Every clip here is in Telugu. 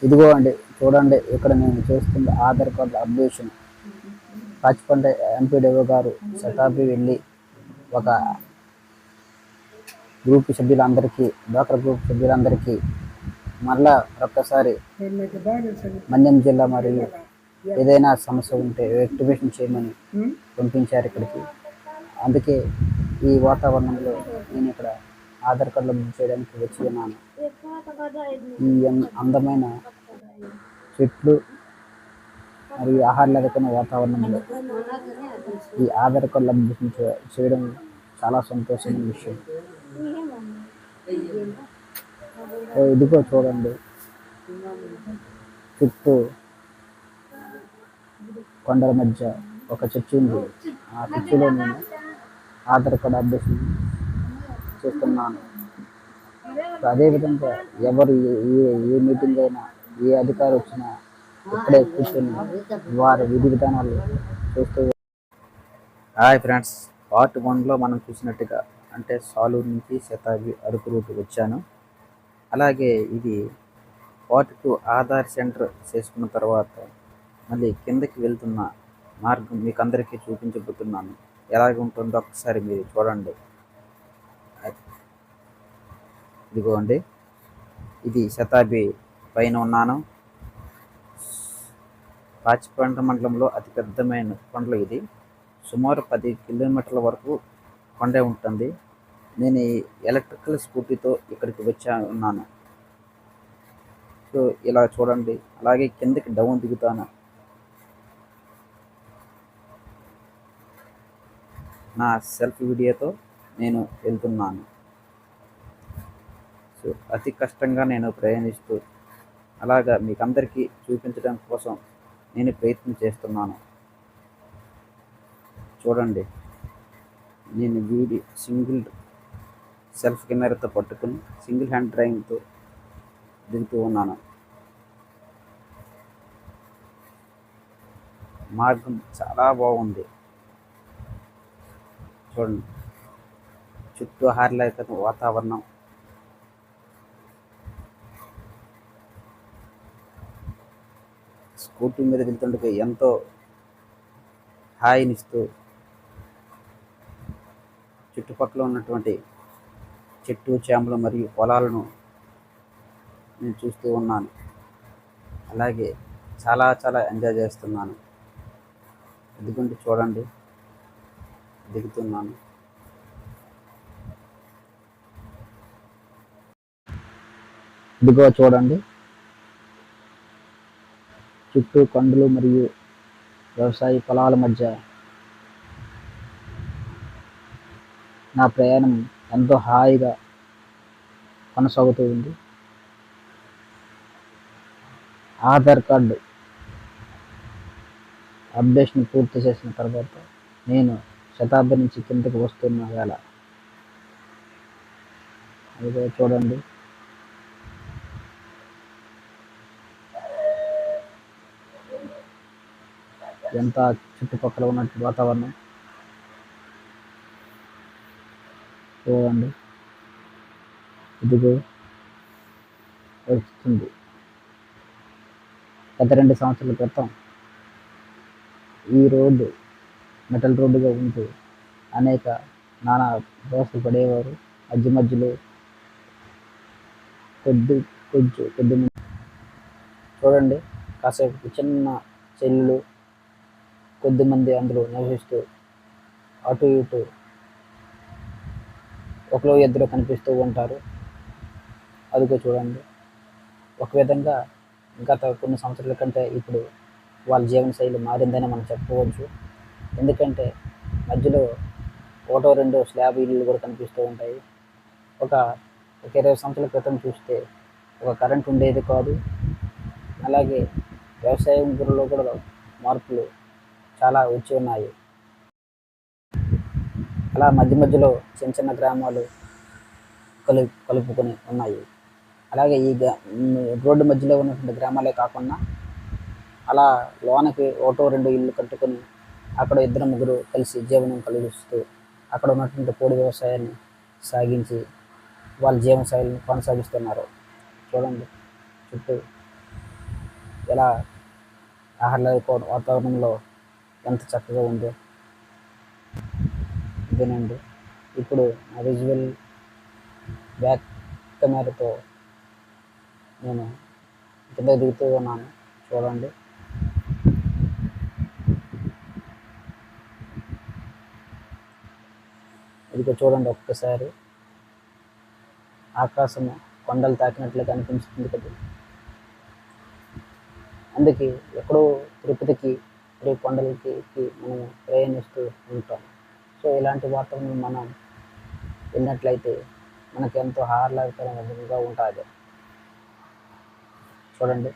ఇదిగో అండి, చూడండి, ఇక్కడ నేను చేస్తున్న ఆధార్ కార్డు అప్డేషన్. పాచిపంట ఎంపీడీఓ గారు శతాబ్ది వెళ్ళి ఒక గ్రూప్ సభ్యులందరికీ, డ్వాక్రా గ్రూప్ సభ్యులందరికీ మరలా ఒక్కసారి మన్యం జిల్లా మరియు ఏదైనా సమస్య ఉంటే యాక్టివేషన్ చేయమని పంపించారు ఇక్కడికి. అందుకే ఈ వాతావరణంలో నేను ఇక్కడ ఆధార్ కార్డులో బుక్ చేయడానికి వచ్చి ఉన్నాను. ఈ అందమైన చెట్లు మరియు ఆహ్లాదకరమైన వాతావరణంలో ఈ ఆధార్ కార్డులో బుక్ చేయడం చాలా సంతోషమైన విషయం. ఇదిగో చూడండి, చుట్టూ కొండల మధ్య ఒక చర్చి ఉంది. ఆ చర్చిలో నేను ఆధార్ కార్డు అప్డేషన్ చేస్తున్నాను. అదేవిధంగా ఎవరు ఏ మీటింగ్ అయినా, ఏ అధికారి వచ్చినా ఇక్కడే కూర్చొని వారి విధి విధానాలు చూస్తూ. హాయ్ ఫ్రెండ్స్, పార్ట్ 1లో మనం చూసినట్టుగా అంటే సాలూరు నుంచి శతాబ్ది అరకు రూట్ వచ్చాను. అలాగే ఇది పార్ట్ 2 ఆధార్ సెంటర్ చేసుకున్న తర్వాత మళ్ళీ కిందకి వెళ్తున్న మార్గం మీకు అందరికీ చూపించబోతున్నాను. ఎలాగ ఉంటుందో ఒకసారి మీరు చూడండి. ఇదిగోండి, ఇది శతాబ్ది పైన ఉన్నాను. పాచిపంట మండలంలో అతిపెద్దమైన కొండలు ఇది. సుమారు 10 కిలోమీటర్ల వరకు కొండే ఉంటుంది. నేను ఈ ఎలక్ట్రికల్ స్కూటీతో ఇక్కడికి ఉన్నాను. సో ఇలా చూడండి. అలాగే కిందకి డౌన్ దిగుతాను. నా సెల్ఫ్ వీడియోతో నేను వెళ్తున్నాను. సో అతి కష్టంగా నేను ప్రయాణిస్తూ అలాగా మీకు అందరికీ చూపించడం కోసం నేను ప్రయత్నం చేస్తున్నాను. చూడండి, నేను సింగిల్ సెల్ఫ్ కెమెరాతో పట్టుకుని సింగిల్ హ్యాండ్ డ్రైవింగ్తో దిగుతూ ఉన్నాను. మార్గం చాలా బాగుంది. చూడండి, చుట్టూ ఆహ్లాదకరమైన వాతావరణం. స్కూటీ మీద వెళ్తుంటే ఎంతో హాయినిస్తూ చుట్టుపక్కల ఉన్నటువంటి చెట్టు చేమలు మరియు పొలాలను నేను చూస్తూ ఉన్నాను. అలాగే చాలా చాలా ఎంజాయ్ చేస్తున్నాను. ఎందుకంటే చూడండి, దిగుతున్నాను. ఇదిగో చూడండి, చుట్టూ కొండలు మరియు వ్యవసాయ పొలాల మధ్య నా ప్రయాణం ఎంతో హాయిగా కొనసాగుతూ ఉంది. ఆధార్ కార్డు అప్డేషన్ పూర్తి చేసిన తర్వాత నేను శతాబ్ది నుంచి కిందకి వస్తున్న వేళ అదిగో చూడండి, ఎంత చుట్టుపక్కల ఉన్నటువంటి వాతావరణం చూడండి. ఇదిగో వస్తుంది. గత 2 సంవత్సరాల క్రితం ఈ రోడ్డు మెటల్ రోడ్డుగా ఉంటూ అనేక నానా దోశలు పడేవారు. మధ్యలో కొద్ది చూడండి, కాసేపు చిన్న చెల్లు కొద్దిమంది అందులో నివసిస్తూ అటు ఇటు ఒకరు ఇద్దరు కనిపిస్తూ ఉంటారు. అదిగో చూడండి, ఒక విధంగా గత కొన్ని సంవత్సరాల కంటే ఇప్పుడు వాళ్ళ జీవనశైలి మారిందని మనం చెప్పుకోవచ్చు. ఎందుకంటే మధ్యలో 1-2 స్లాబ్ ఇల్లు కూడా కనిపిస్తూ ఉంటాయి. ఒక 20 సంవత్సరాల క్రితం చూస్తే ఒక కరెంట్ ఉండేది కాదు. అలాగే వ్యవసాయం గురిలో కూడా మార్పులు చాలా వచ్చి ఉన్నాయి. అలా మధ్యలో చిన్న చిన్న గ్రామాలు కలుపుకొని ఉన్నాయి. అలాగే ఈ రోడ్డు మధ్యలో ఉన్నటువంటి గ్రామాలే కాకుండా అలా లోనకి 1-2 ఇల్లు కట్టుకొని అక్కడ 2-3 కలిసి జీవనం కలిగిస్తూ అక్కడ ఉన్నటువంటి పోడు వ్యవసాయాన్ని సాగించి వాళ్ళ జీవనశైలిని కొనసాగిస్తున్నారు. చూడండి, చుట్టూ ఎలా ఆహ్లాదకర వాతావరణంలో ఎంత చక్కగా ఉందో ఇదేనండి. ఇప్పుడు నా విజువల్ బ్యాక్ కెమెరాతో నేను కింద దిగుతూ ఉన్నాను, చూడండి. ఇదిగో చూడండి, ఒక్కసారి ఆకాశము కొండలు తాకినట్లుగా అనిపిస్తుంది కదా. అందుకే ఎక్కడో తిరుపతికి కొండలకి మనం ప్రయాణిస్తూ ఉంటాం. సో ఇలాంటి వాతావరణం మనం వెళ్ళినట్లయితే మనకు ఎంతో ఆహ్లాదకరంగా ఉంటుంది. చూడండి,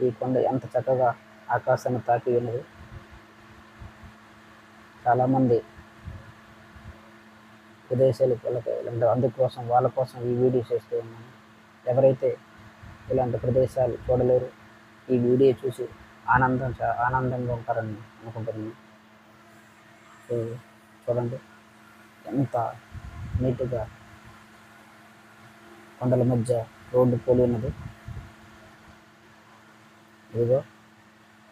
ఈ కొండ ఎంత చక్కగా ఆకాశాన్ని తాకి ఉన్నది. చాలామంది విదేశాలకు వెళ్ళక అందుకోసం వాళ్ళ కోసం ఈ వీడియో చేస్తూ ఉన్నాను. ఎవరైతే ఇలాంటి ప్రదేశాలు చూడలేరు, ఈ వీడియో చూసి ఆనందంగా ఉంటారని అనుకుంటున్నాను. సో చూడండి, ఎంత నీట్గా కొండల మధ్య రోడ్డు పోలి ఉన్నది. ఇదిగో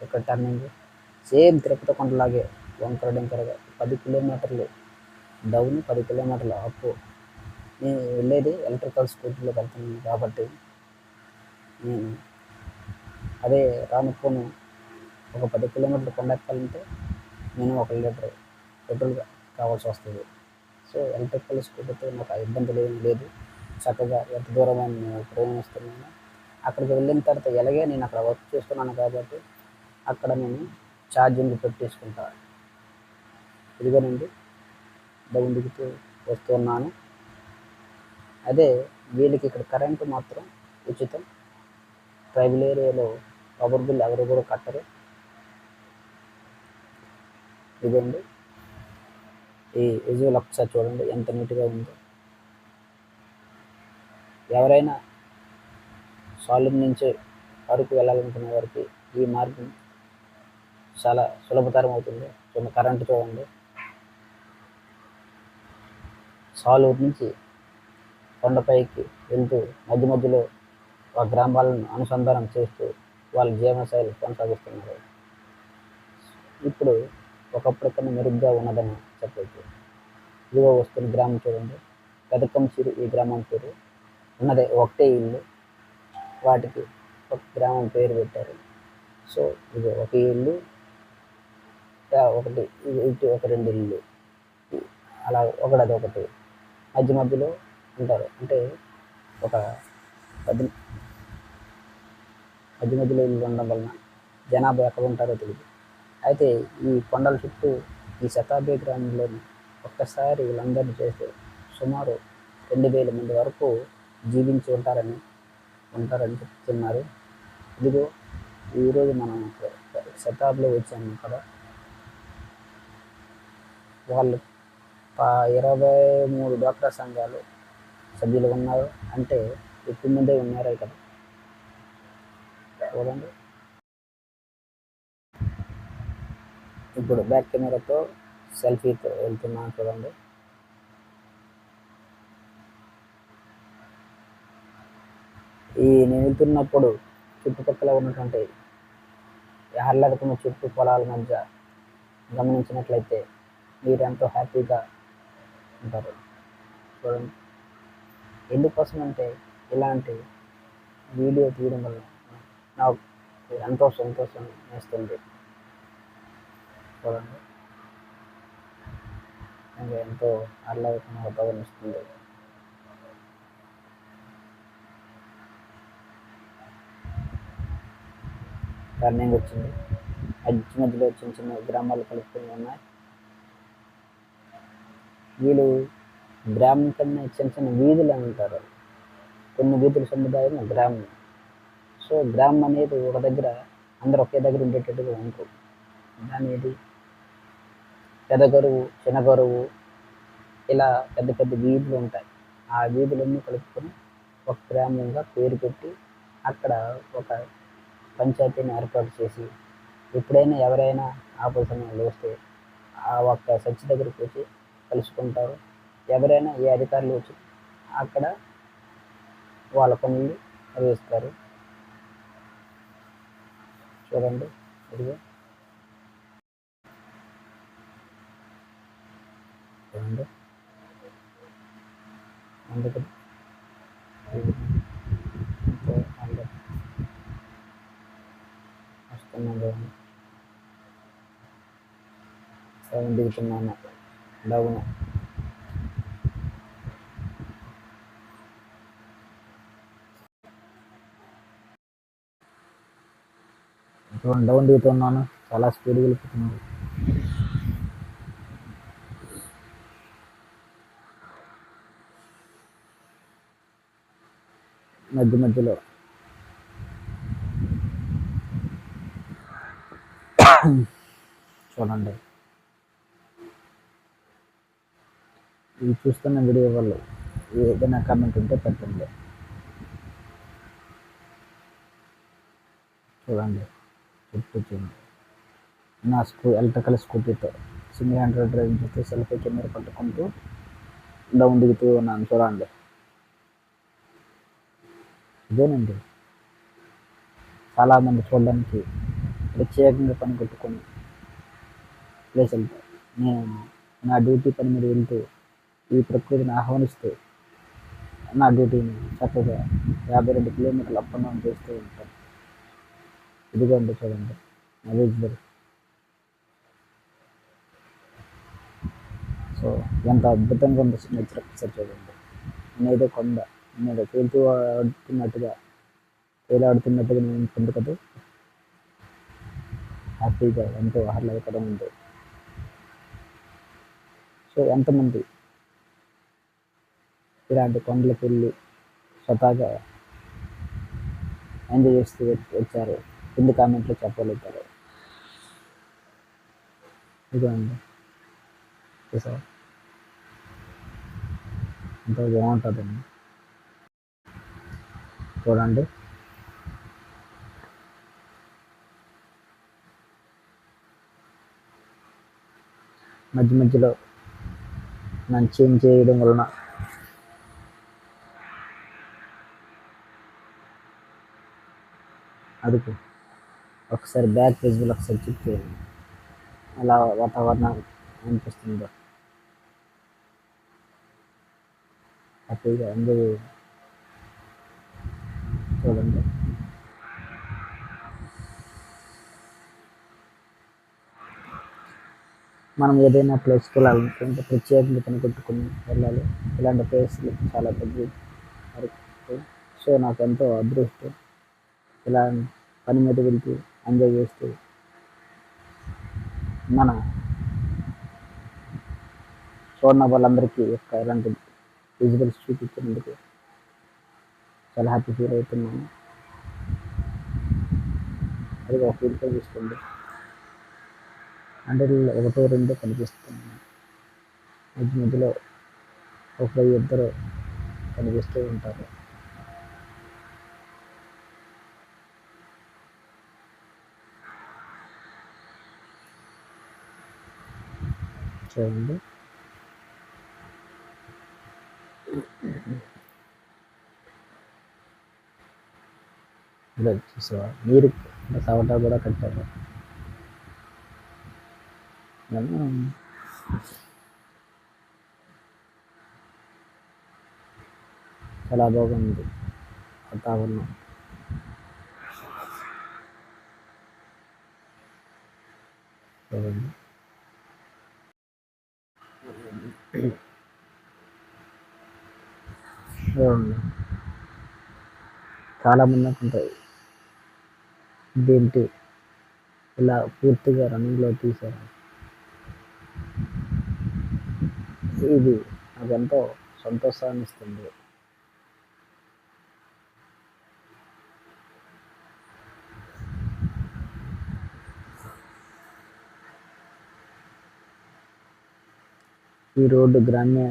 ఇక్కడ టర్నింగ్ సేమ్ తిరుపతి కొండలాగే వంకర డెంకరగా 10 కిలోమీటర్లు డౌన్, 10 కిలోమీటర్లు అప్. నేను వెళ్ళేది ఎలక్ట్రికల్ స్కూటీలో వెళ్తున్నాను కాబట్టి నేను అదే రానుకోను ఒక 10 కిలోమీటర్లు కొండ ఎక్కాలంటే నేను 1 లీటర్ పెట్రోల్ కావాల్సి వస్తుంది. సో ఎలక్ట్రికల్ స్కూటీతో నాకు ఆ ఇబ్బంది లేదు. చక్కగా ఎంత దూరమైన నేను ప్రయాణిస్తున్నాను. అక్కడికి వెళ్ళిన తర్వాత ఎలాగే నేను అక్కడ వర్క్ చేస్తున్నాను కాబట్టి అక్కడ నేను ఛార్జింగ్ పెట్టేసుకుంటాను. ఇదిగోనండి, డౌన్ దిగుతూ వస్తున్నాను. అదే వీళ్ళకి ఇక్కడ కరెంటు మాత్రం ఉచితం. ట్రైబల్ ఏరియాలో పవర్ బిల్ ఎవరు కూడా కట్టరు. ఇదండి, ఈ విజువల్ ఒకసారి చూడండి ఎంత నీట్గా ఉందో. ఎవరైనా సాలూరు నుంచి అరకు వెళ్ళాలనుకునే వారికి ఈ మార్గం చాలా సులభతరం అవుతుంది. చూడండి, కరెంటు చూడండి. సాలూరు నుంచి కొండపైకి వెళ్తూ మధ్య మధ్యలో ఆ గ్రామాలను అనుసంధానం చేస్తూ వాళ్ళ జీవనశైలి కొనసాగిస్తున్నారు. ఇప్పుడు ఒకప్పటి కన్నా మెరుగ్గా ఉన్నదని చెప్పవచ్చు. ఇదిగో వస్తున్న గ్రామం చూడండి, పెదకంచిరు. ఈ గ్రామం పేరు ఉన్నదే ఒకటే ఇల్లు, వాటికి ఒక గ్రామం పేరు పెట్టారు. సో ఇది ఒక ఇల్లు, ఒకటి ఇటు ఒక 2 ఇల్లు, అలా ఒకటి ఒకటి మధ్య మధ్యలో ఉంటారు. అంటే ఒక మధ్య మధ్యలో ఇల్లు ఉండడం వలన జనాభా ఎక్కడ ఉంటారో తెలియదు. అయితే ఈ కొండల చుట్టూ ఈ శతాబ్ది గ్రామంలోని ఒక్కసారి వీళ్ళందరినీ చేస్తే సుమారు 2000 మంది వరకు జీవించి ఉంటారని చెప్తున్నారు. ఇదిగో ఈరోజు మనం శతాబ్దిలో వచ్చాము కదా. వాళ్ళు 23 డ్వాక్రా సంఘాలు సభ్యులు ఉన్నారు అంటే ఎక్కువ మందే ఉన్నారే కదా. చూడండి, ఇప్పుడు బ్యాక్ కెమెరాతో సెల్ఫీతో వెళ్తున్నాను చూడండి. నేను వెళ్తున్నప్పుడు చుట్టుపక్కల ఉన్నటువంటి ఆహ్లాదకరమైన చుట్టూ పొలాల మధ్య గమనించినట్లయితే మీరు ఎంతో హ్యాపీగా ఉంటారు. చూడండి, ఎందుకోసం అంటే ఇలాంటి వీడియో తీయడం వల్ల నాకు ఎంతో సంతోషం వేస్తుంది. చూడండి, ఇంకా ఎంతో ఆహ్లాదకరమైన వాతావరణం ఇస్తుంది. టర్నింగ్ వచ్చింది, మధ్యలో చిన్న చిన్న గ్రామాలు కలుపుకొని ఉన్నాయి. వీళ్ళు గ్రామం కన్నా చిన్న చిన్న వీధులు అంటారు. కొన్ని వీధుల సముదాయం గ్రామం. సో గ్రామం అనేది ఒక దగ్గర అందరూ ఒకే దగ్గర ఉండేటట్టుగా ఉంటారు. అనేది పెద్ద గరువు, చిన్న గరువు, ఇలా పెద్ద పెద్ద వీధులు ఉంటాయి. ఆ వీధులన్నీ కలుపుకొని ఒక గ్రామంగా పేరు పెట్టి అక్కడ ఒక పంచాయతీని ఏర్పాటు చేసి ఎప్పుడైనా ఎవరైనా ఆపద సమయంలో వస్తే ఆ ఒక్క చర్చి దగ్గరికి వచ్చి కలుసుకుంటారు. ఎవరైనా ఏ అధికారులు వచ్చి అక్కడ వాళ్ళ పనులు నిర్వహిస్తారు. చూడండి, ఇదిగో చూడండి, అందుకని ఎంతో వస్తున్నాను చూడండి, డౌన్ దిగుతున్నాను, డౌన్ చూడండి, డౌన్ దిగుతున్నాను, చాలా స్పీడ్ వెళ్ళిపోతున్నాను. మధ్య మధ్యలో చూడండి, ఇవి చూస్తున్న వీడియో వాళ్ళు ఏదైనా కామెంట్ ఉంటే పెట్టండి. చూడండి, చూడండి, నా ఎలక్ట్రికల్ స్కూటీతో సింగిల్ హ్యాండ్ డ్రైవింగ్ చేస్తూ సెల్ఫీ కెమెరా పట్టుకుంటూ డౌన్ దిగుతూ ఉన్నాను. చూడండి, ఇదేనండి చాలామంది చూడడానికి ప్రత్యేకంగా పని కొట్టుకొని ప్లేస్ వెళ్తారు. నేను నా డ్యూటీ పని మీద వెళ్తూ ఈ ప్రకృతిని ఆహ్వానిస్తూ నా డ్యూటీని చక్కగా 52 కిలోమీటర్లు అప్ అండ్ డౌన్ చేస్తూ ఉంటాను. ఇదిగోండి చూడండి, నా వెహికల్. సో ఎంత అద్భుతంగా ఉంది నేచర్ ఒకసారి చూడండి. నేనేదో కొండ మీద తేలాడుతున్నట్టుగా నేను ఉంటుంది కదా, హ్యాపీగా ఎంతో ఆహ్లాదకరంగా ఉంది. సో ఎంతమంది ఇలాంటి కొండలకు వెళ్ళి స్వతహాగా ఎంజాయ్ చేస్తూ వచ్చారు కింది కామెంట్లో చెప్పగలుగుతారు. ఇదండి చూసారా, ఎంతో బాగుంటుందండి. చూడండి, మధ్య మధ్యలో నన్ను చేంజ్ చేయడం వలన అదుపు ఒకసారి బ్యాక్ విజువల్ ఒకసారి చెక్ చేయండి, అలా వాతావరణం అనిపిస్తుందో. హ్యాపీగా ఎంజాయ్ చూడండి. మనం ఏదైనా ప్లేస్కి వెళ్ళాలనుకుంటే ప్రత్యేకంగా పని కొట్టుకుని వెళ్ళాలి. ఇలాంటి ప్లేస్లు చాలా తగ్గి. సో నాకు ఎంతో అదృష్టం ఇలా పని మీద వెళ్తూ ఎంజాయ్ చేస్తూ మన చూడని వాళ్ళందరికీ ఇలాంటి విజువల్స్ చూపించినందుకు చాలా హ్యాపీ ఫీల్ అవుతున్నాను. అది ఒక ఫీల్ చూసుకోండి, అంటే 1, 2 కనిపిస్తున్నాను. మధ్య మధ్యలో 1, 2 కనిపిస్తూ ఉంటారు. చూడండి, ఇలా చూసావా, నీరు సవటా కూడా కట్టారు. చాలా బాగుంది వాతావరణం. చూడండి, చాలామంది అనుకుంటాయి ఇదేంటి ఇలా పూర్తిగా రన్నింగ్లో తీశారు. ఇది నాకు ఎంతో సంతోషాన్ని ఇస్తుంది. ఈ రోడ్డు గ్రామ్య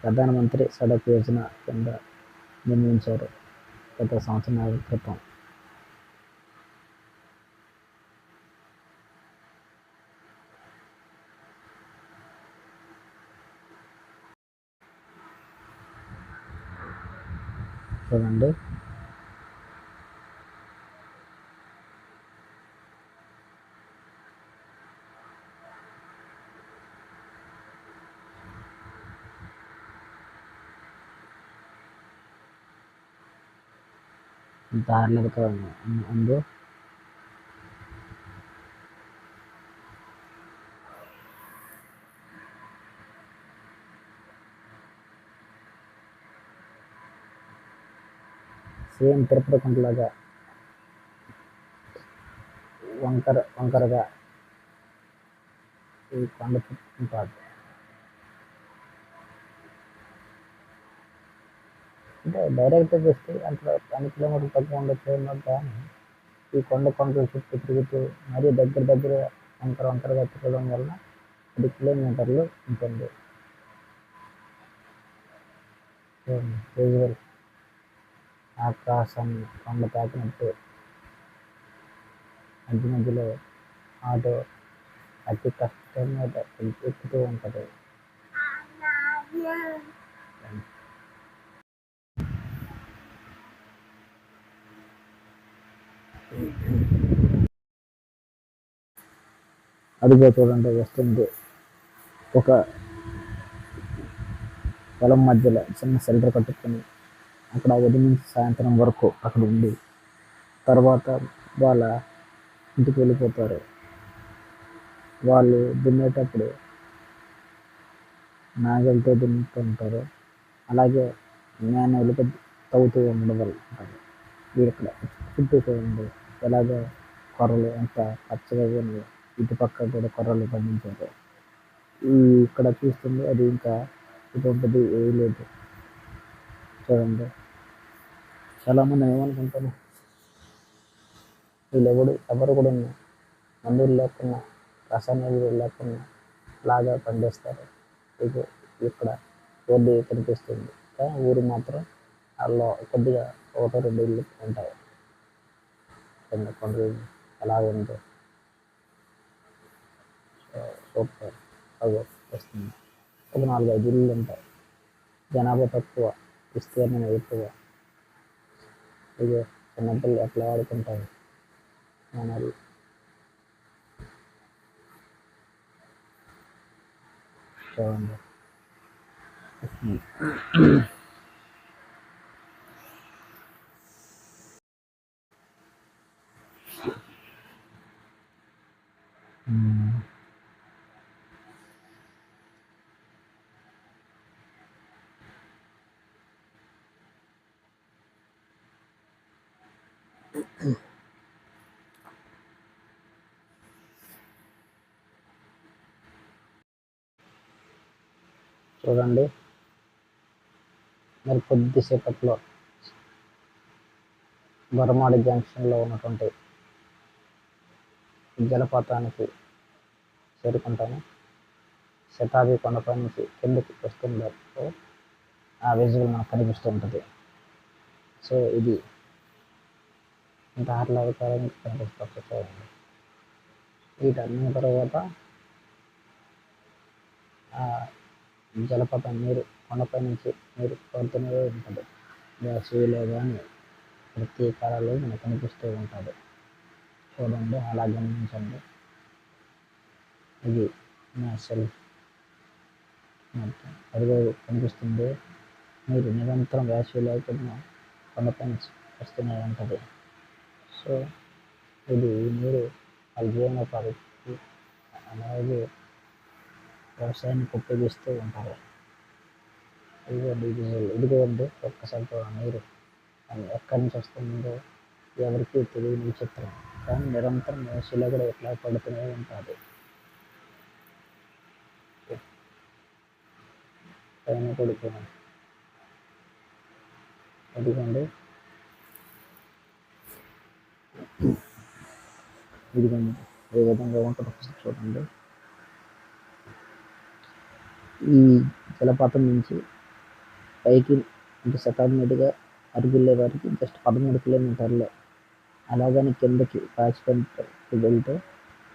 ప్రధానమంత్రి సడక్ యోజన కింద నిర్మించారు గత సంవత్సరాల క్రితం. చూడండి, ఎంత ఆహ్లాదకరంగా ఉందో. సేమ్ తిరుపతి కొండలాగా వంకరగా ఈ కొండ చుట్టూ ఉంటుంది. అంటే డైరెక్ట్గా చూస్తే అంత 10 కిలోమీటర్లు తక్కువ ఉండొచ్చు కానీ ఈ కొండల చుట్టూ తిరుగుతూ మరీ దగ్గర వంకరగా తిరగడం వల్ల 10 కిలోమీటర్లు ఉంటుంది. విజువల్ ఆకాశాన్ని కొండ తాకినట్టు మధ్యలో ఆటో అతి కష్టం మీద ఎక్కుతూ ఉంటుంది. అదిగో చూడండి వస్తుంది ఒక పొలం మధ్యలో చిన్న షెల్టర్ కట్టుకొని అక్కడ ఉదయం నుంచి సాయంత్రం వరకు అక్కడ ఉండి తర్వాత వాళ్ళ ఇంటికి వెళ్ళిపోతారు. వాళ్ళు దున్నేటప్పుడు నాగలితో దున్నుతూ ఉంటారు. అలాగే మాన్యువల్గా తవ్వుతూ ఉండవాలి అంటారు. ఇక్కడ చుట్టూ చూడండి ఎలాగో కొర్రలు ఎంత పచ్చగా ఉన్నాయి. ఇటుపక్క కూడా కొర్రలు పండించారు. ఇక్కడ చూస్తుంది అది ఇంకా ఇటువంటిది వేయలేదు. చూడండి చాలామంది ఏమనుకుంటారు, ఎవరు కూడా మందులు లేకుండా రసాయన ఎరువులు లేకుండా లాగా పండిస్తారు. ఇది ఇక్కడ రోడ్డు కనిపిస్తుంది కానీ ఊరు మాత్రం అలా కొద్దిగా 1-2 ఇళ్ళు ఉంటాయి. కొండలు ఎలా ఉందో సూపర్ అదో వస్తుంది. ఒక 4-5 ఇళ్ళు ఉంటాయి. జనాభా తక్కువ, విస్తీర్ణం ఎక్కువ. ఇదే చిన్నపిల్లలు ఎట్లా ఆడుకుంటారు మనల్ని. చూడండి చూడండి మరి కొద్దిసేపట్లో బొరమాడి జంక్షన్లో ఉన్నటువంటి జలపాతానికి చేరుకుంటాను. శతాబ్ది కొండపై నుంచి కిందకి వస్తున్నప్పుడు ఆ విజువల్ మనకు కనిపిస్తూ ఉంటుంది. సో ఇది ఇంత ఆహ్లాదకరంగా కనిపిస్తుంది. చూడండి వీటన్ని తర్వాత జలపాతం నీరు కొండపై నుంచి నీరు పడుతూనే ఉంటుంది. వేసవిలో కానీ ప్రతి కాలంలో మనకు కనిపిస్తూ ఉంటుంది. చూడండి అలా గమనించండి. ఇది నా సెల్ఫ్ అదిగో కనిపిస్తుంది. నీరు నిరంతరం వేసవిలో కూడా కొండపై నుంచి వస్తూనే ఉంటుంది. సో ఇది నీరు వాళ్ళ జీవనోపాధికి అలాగే వ్యవసాయానికి ఉపయోగిస్తూ ఉంటారు. ఇదిగోండి ఒక్కసారి నీరు ఎక్కడి నుంచి వస్తుందో ఎవరికి తెలియని విచిత్రం కానీ నిరంతరం వేసవిలో కూడా ఎట్లా పడుతూనే ఉంటుంది. పైన పడుతున్నాను ఇదిగోండి ఏ విధంగా ఉంటుంది చూడండి. ఈ జలపాతం నుంచి పైకి అంటే శతాబ్ది మీదుగా అరుగుళ్ళే వారికి జస్ట్ 13 కిలోమీటర్లే. అలాగని కిందకి పాచిపెంటకి వెళ్తే